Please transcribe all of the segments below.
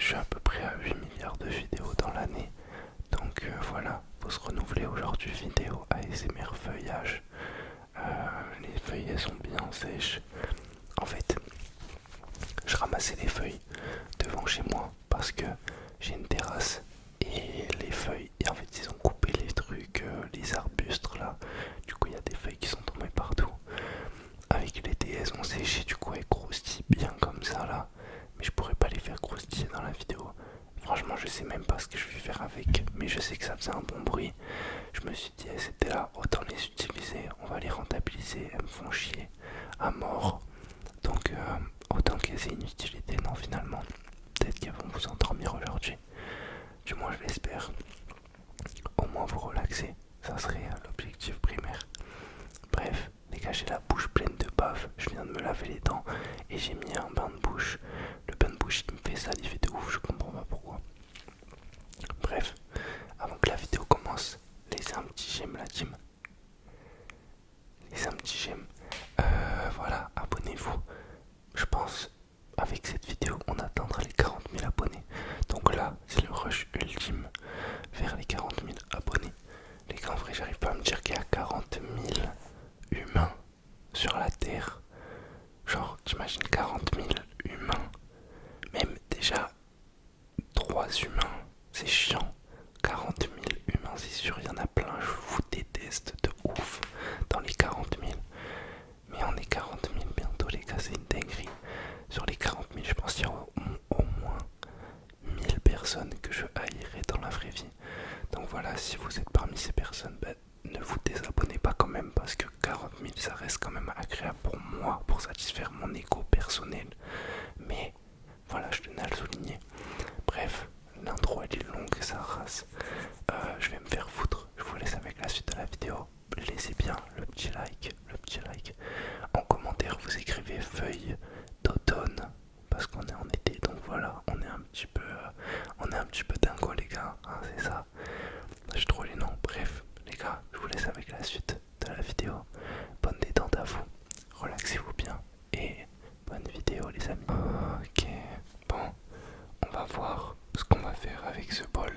je suis à peu près à 8 milliards de vidéos dans l'année. Donc voilà, faut se renouveler aujourd'hui. Vidéo ASMR feuillage. Les feuilles elles sont bien sèches. En fait, je ramassais les feuilles devant chez moi parce que j'ai une terrasse et les feuilles, et en fait ils ont coupé les trucs, les arbustes là. Du coup il y a des feuilles qui sont tombées partout. Avec l'été elles ont séché, du coup elles croustillent bien comme ça là. Mais je pourrais pas les faire croustiller dans la vidéo. Franchement je sais même pas ce que je vais faire avec, mais je sais que ça faisait un bon bruit. Je me suis dit c'était là, autant les utiliser, on va les rentabiliser, elles me font chier à mort. Donc autant qu'elles aient une utilité. Non finalement, peut-être qu'elles vont vous endormir aujourd'hui. Du moins je l'espère. Au moins vous relaxer, ça serait l'objectif primaire. Bref, les gars, j'ai la bouche pleine de bave. Je viens de me laver les dents et j'ai mis un bain de bouche. Le bain de bouche il me fait saliver de ouf, je comprends pas pourquoi. Bref, avant que la vidéo commence, laissez un petit j'aime la team. Laissez un petit j'aime. Voilà, abonnez-vous. Je pense avec cette vidéo on atteindra les 40 000 abonnés. Donc là c'est le rush ultime vers les 40 000 abonnés. Les gars en vrai j'arrive pas à me dire qu'il y a 40 000 humains sur la terre. Genre t'imagines 40 000 humains. Même déjà 3 humains c'est chiant. 40 000 humains c'est sûr il y en a plein. Je vous déteste de ouf dans les 40 000. Mais on est 40 000 bientôt les gars, c'est une dinguerie. Sur les 40 000 je pense qu'il y aura au moins 1000 personnes que je haïrai dans la vraie vie. Donc voilà, si vous êtes parmi ces personnes, ben, ne vous désabonnez pas quand même parce que 40 000 ça reste quand même agréable pour moi, pour satisfaire mon ego personnel. Mais voilà, je tenais à le souligner. Bref, l'intro elle est longue, ça rase. Je vais me faire foutre, je vous laisse avec la suite de la vidéo. Laissez bien le petit like, le petit like. En commentaire vous écrivez feuille d'automne parce qu'on est en été, donc voilà, on est un petit peu dingo les gars, hein, c'est ça. J'ai trop les noms. Bref, les gars, je vous laisse avec la suite de la vidéo. Bonne détente à vous, relaxez-vous bien et bonne vidéo les amis. Ok, bon, on va voir ce qu'on va faire avec ce bol.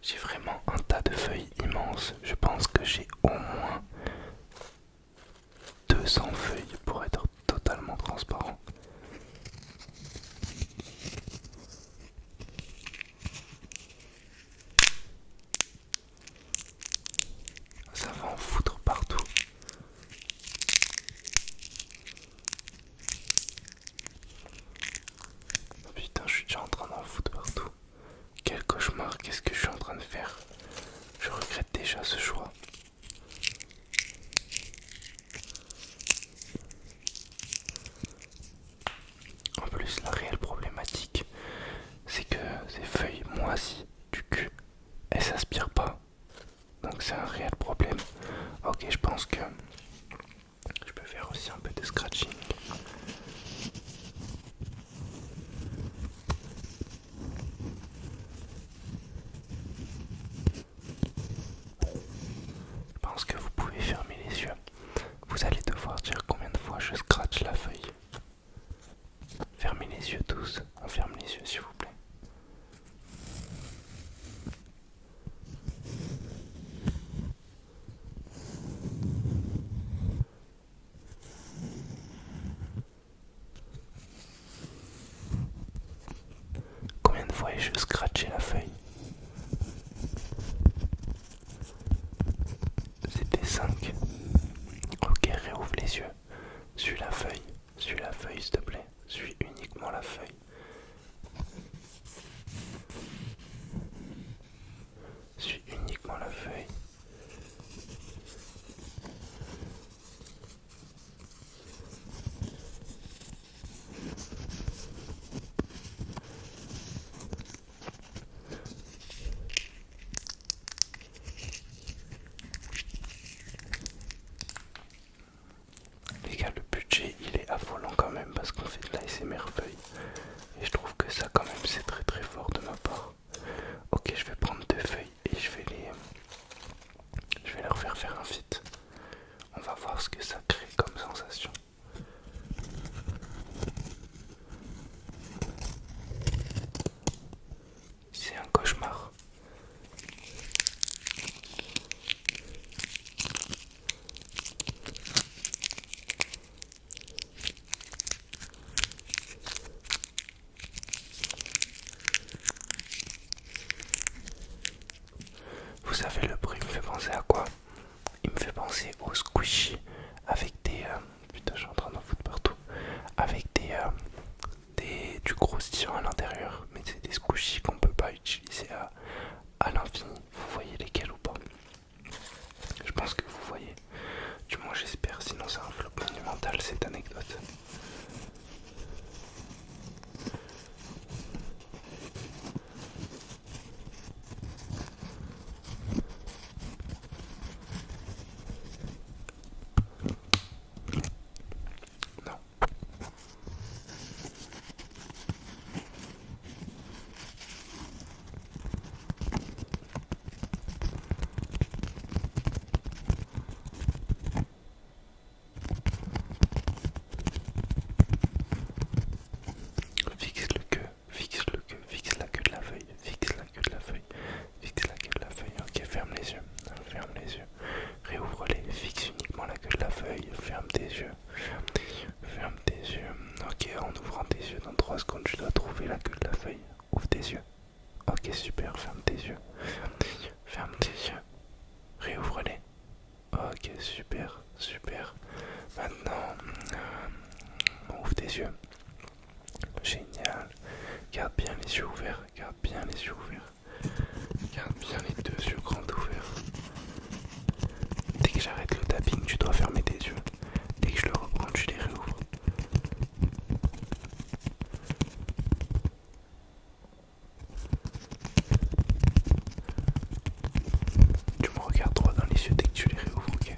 J'ai vraiment un tas de feuilles immenses. Je pense que j'ai au moins 200 feuilles pour être totalement transparent. Ça va en foutre partout. Putain, je suis déjà en train d'en foutre partout. Quel cauchemar, qu'est-ce que je suis en train de faire? Je regrette déjà ce choix. En plus, la réelle problématique, c'est que ces feuilles moisies du cul, elles s'aspirent pas. Donc c'est un réel problème. Ok, je pense que je peux faire aussi un peu de scratching. Je pense que vous pouvez fermer les yeux. Vous allez devoir dire combien de fois je scratch la feuille. Fermez les yeux tous. On ferme les yeux s'il vous plaît. Combien de fois ai-je scratché la feuille? C'était 5. Ok, réouvre les yeux. Suis la feuille. Suis la feuille s'il te plaît. Suis uniquement la feuille. Suis uniquement la feuille. faire un fit. On va voir ce que ça crée comme sensation. C'est un cauchemar. Vous savez, le bruit me fait penser à quoi? Il me fait penser au squishy avec des... putain, je suis en train d'en foutre partout. Avec du croustillant à l'intérieur. Mais c'est des squishies qu'on peut pas utiliser à l'infini. Vous voyez lesquels ou pas? Je pense que vous voyez. Du moins j'espère, sinon c'est un flop monumental cette anecdote. Non. Fixe le queue, fixe le queue, fixe la queue de la feuille, fixe la queue de la feuille, fixe la queue de la feuille. Ok, ferme les yeux, ferme les yeux. Réouvre-les, fixe uniquement la queue de la feuille, ferme tes yeux, ferme tes yeux, ferme tes yeux. Ok, en ouvrant tes yeux, dans 3 secondes, tu dois trouver la queue de la feuille. Ouvre tes yeux. Ok, super, ferme tes yeux, ferme tes yeux, ferme tes yeux. Réouvre-les. Ok, super, super. Maintenant, ouvre tes yeux. Génial. Garde bien les yeux ouverts. Garde bien les yeux ouverts. Garde bien les 2 yeux grands ouverts. Dès que j'arrête le tapping, tu dois fermer tes yeux. Dès que je le reprends, tu les réouvres. Tu me regardes droit dans les yeux dès que tu les réouvres, ok?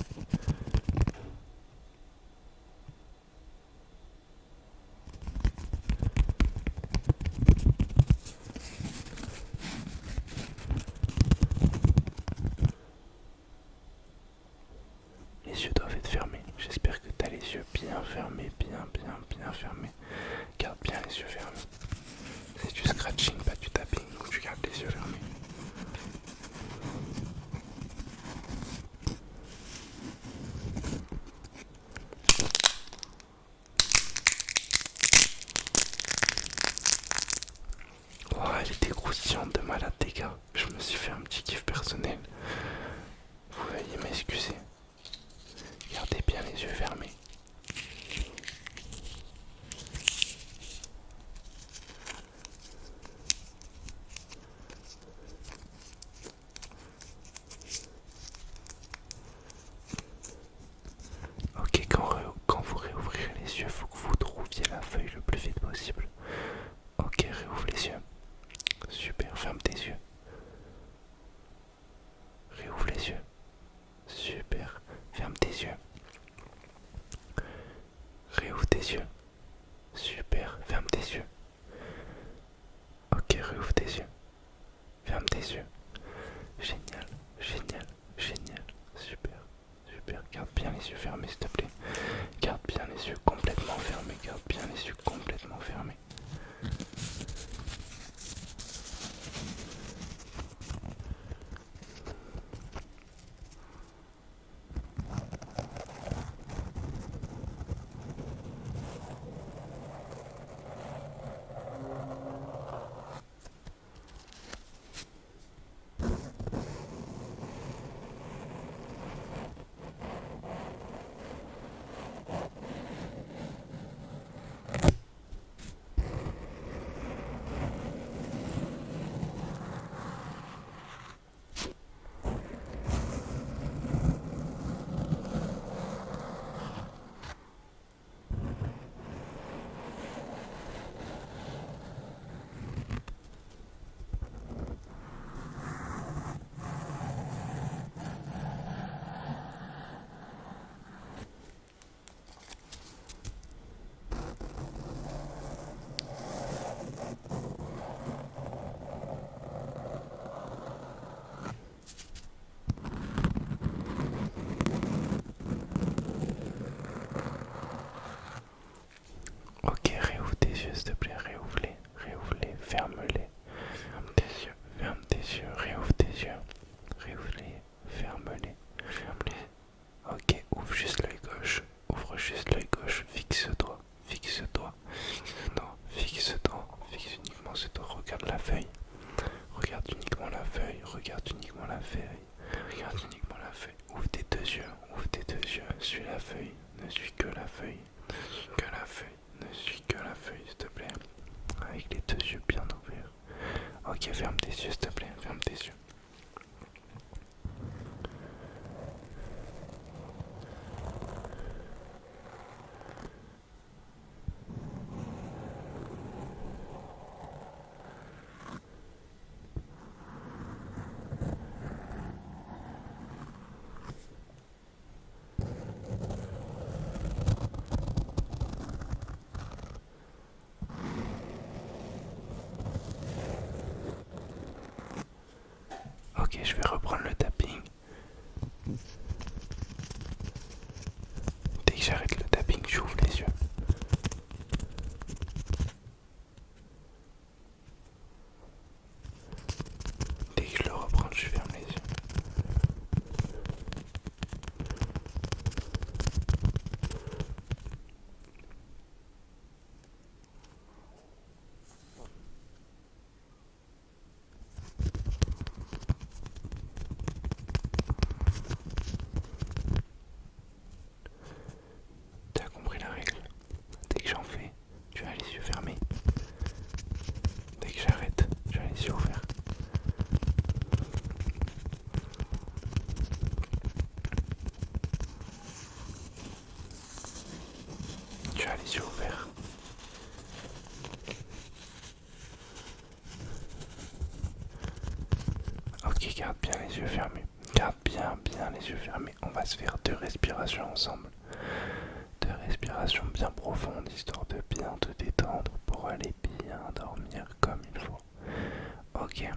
Les yeux doivent être fermés. J'espère que tu as les yeux bien fermés, bien fermés. Garde bien les yeux fermés. C'est du scratching, pas du tapping, donc tu gardes les yeux fermés. Oh, elle était croustillante de malade, les gars. Je me suis fait un petit kiff personnel. Vous veuillez m'excuser. Gardez bien les yeux fermés. Ok, quand vous réouvrirez les yeux, il faut que vous trouviez la feuille le plus vite possible. Ok, réouvre les yeux. Super, ferme tes yeux. Réouvre les yeux. Super, ferme tes yeux. Réouvre tes yeux. Super, ferme tes yeux. Ok, réouvre tes yeux. Ferme tes yeux. Génial, génial, génial. Super, super. Garde bien les yeux fermés, s'il te plaît. Garde bien les yeux complètement fermés. Garde bien les yeux complètement fermés. feuille. Que la feuille. Ne suis que la feuille, s'il te plaît. Avec les deux yeux bien ouverts. Ok, ferme tes yeux, s'il te plaît. Ferme tes yeux. Ok, je vais reprendre le tapping. Dès que j'arrête le tapping, j'ouvre les yeux. Dès que je le reprends, je ferme les yeux. Tu as compris la règle? Dès que j'en fais, tu as les yeux fermés. Dès que j'arrête, tu as les yeux ouverts. Tu as les yeux ouverts. Ok, garde bien les yeux fermés. Garde bien les yeux fermés. On va se faire 2 respirations ensemble. 2 respirations bien profondes, histoire de bien te détendre pour aller bien dormir comme il faut. Ok,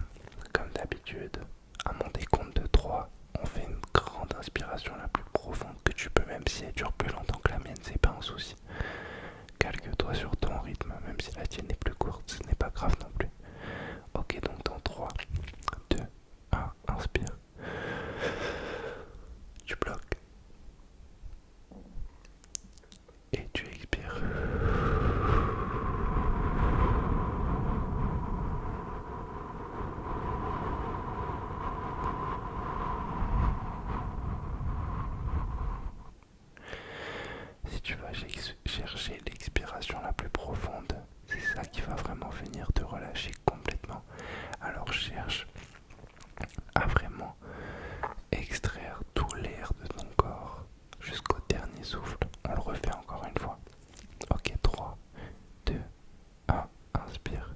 comme d'habitude, à mon décompte de 3, on fait une grande inspiration la plus profonde que tu peux, même si elle dure plus longtemps que la mienne, c'est pas un souci. Calque-toi sur ton rythme, même si la tienne est plus courte, ce n'est pas grave non plus. Ok, donc dans 3, 2, 1, inspire. Tu bloques. Et tu expires. Si tu vas chercher l'expiration la plus profonde, c'est ça qui va vraiment venir te relâcher complètement. Alors cherche à vraiment extraire tout l'air de ton corps jusqu'au dernier souffle. On le refait encore une fois. Ok, 3, 2, 1, inspire.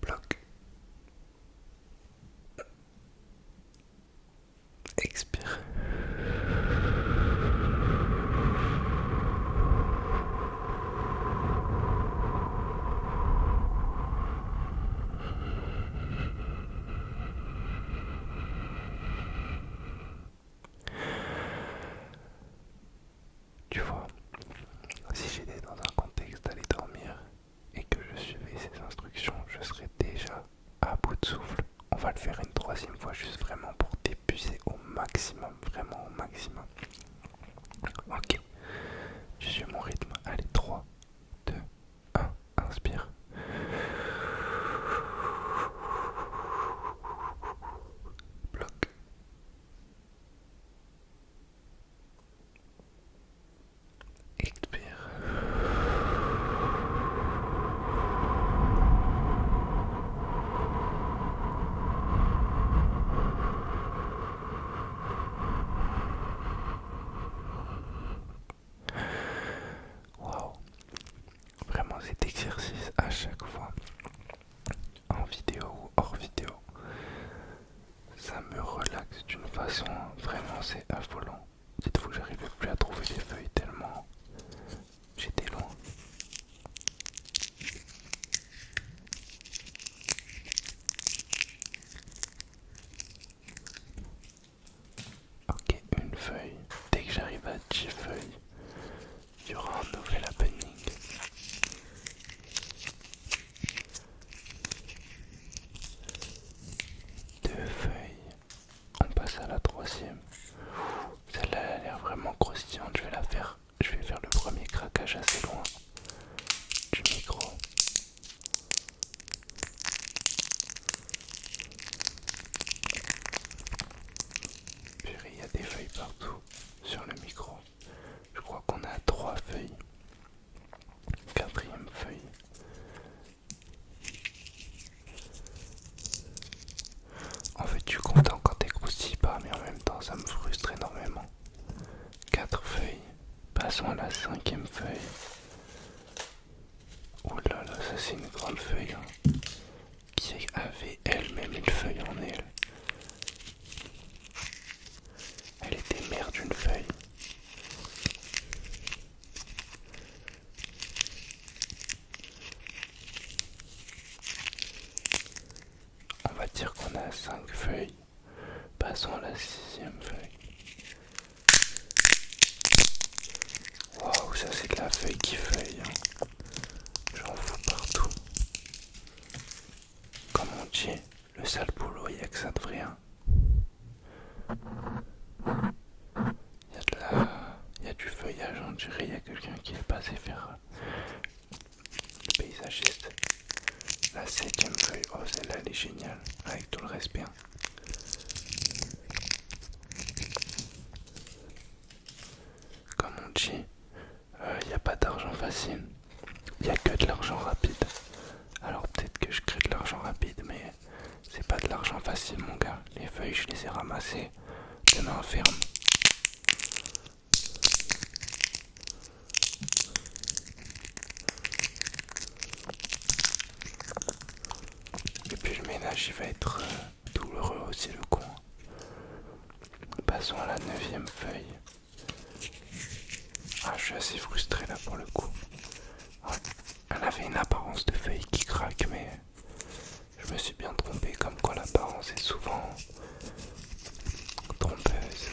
Bloque. Expire. Tu vois, si j'étais dans un contexte d'aller dormir et que je suivais ces instructions, je serais déjà à bout de souffle. On va le faire une 3e fois, juste vraiment pour t'épuiser au maximum, vraiment au maximum. Ok, je suis mon rythme. Allez, 3, 2, 1, inspire. Bloque. Expire. Waouh. Vraiment cet exercice à chaque fois, en vidéo ou hors vidéo, ça me relaxe d'une façon, vraiment c'est affolant. Dites-vous que j'arrivais plus à trouver les feuilles tellement j'étais loin. Ok, une feuille. Dès que j'arrive à 10 feuilles, il y aura un nouvel happening. Deux feuilles. On passe à la 3e. Celle-là elle a l'air vraiment croustillante. Je vais la faire. Je vais faire le premier craquage assez loin du micro. Purée, il y a des feuilles partout. sur le micro. Je crois qu'on a 3 feuilles. Quatrième feuille. En fait, je suis content quand elle croustille pas, mais en même temps, ça me frustre énormément. 4 feuilles. Passons à la 5e feuille. Oh là là, ça c'est une grande feuille hein, qui avait elle-même une feuille en elle. Elle était mère d'une feuille. On va dire qu'on a 5 feuilles. Passons à la 6e feuille. Waouh, ça c'est de la feuille qui feuille. Hein. J'en fous partout. Comme on dit, le sale boulot, il n'y a que ça de vrai. Hein. Il y a du feuillage, on dirait, il y a quelqu'un qui est passé faire le paysagiste. La 7e feuille, oh celle-là elle est géniale, avec tout le respect. Hein. Comme on dit, il n'y a pas d'argent facile, il n'y a que de l'argent rapide. Alors peut-être que je crée de l'argent rapide, mais c'est pas de l'argent facile mon gars. Les feuilles je les ai ramassées de main ferme. Et puis le ménage il va être douloureux aussi le coup. Passons à la 9e feuille. Ah, je suis assez frustré là pour le coup. Ouais. Elle avait une apparence de feuille qui craque, mais je me suis bien trompé, comme quoi l'apparence est souvent trompeuse.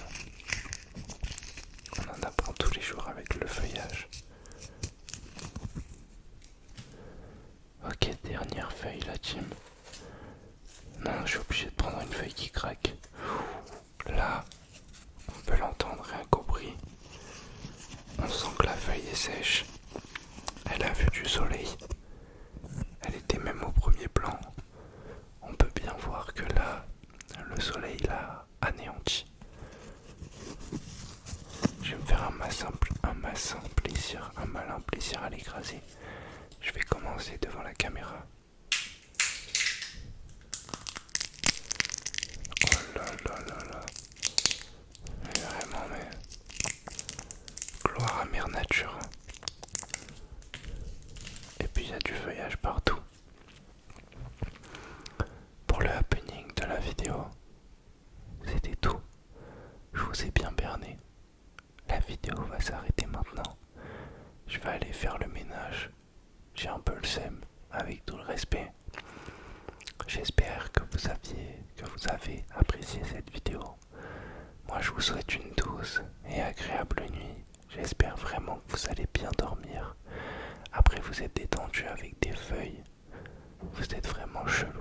On en apprend tous les jours avec le feuillage. Ok, dernière feuille la team. Non, je suis obligé de prendre une feuille qui craque. Là, on peut l'entendre rien qu'au bruit. On sent que la feuille est sèche. Elle a vu du soleil. Elle était même au premier plan. On peut bien voir que là, le soleil l'a anéanti. Je vais me faire un malin plaisir à l'écraser. Je vais commencer devant la caméra. Oh là là là là. Mais vraiment, mais... gloire à mère nature. Et puis il y a du feuillage partout. Pour le happening de la vidéo, c'était tout. Je vous ai bien berné. La vidéo va s'arrêter maintenant. Je vais aller faire le ménage. J'ai un peu le seum, avec tout le respect. J'espère que vous avez apprécié cette vidéo. Moi je vous souhaite une douce et agréable nuit. J'espère vraiment que vous allez bien dormir. Après vous êtes détendu avec des feuilles. Vous êtes vraiment chelou.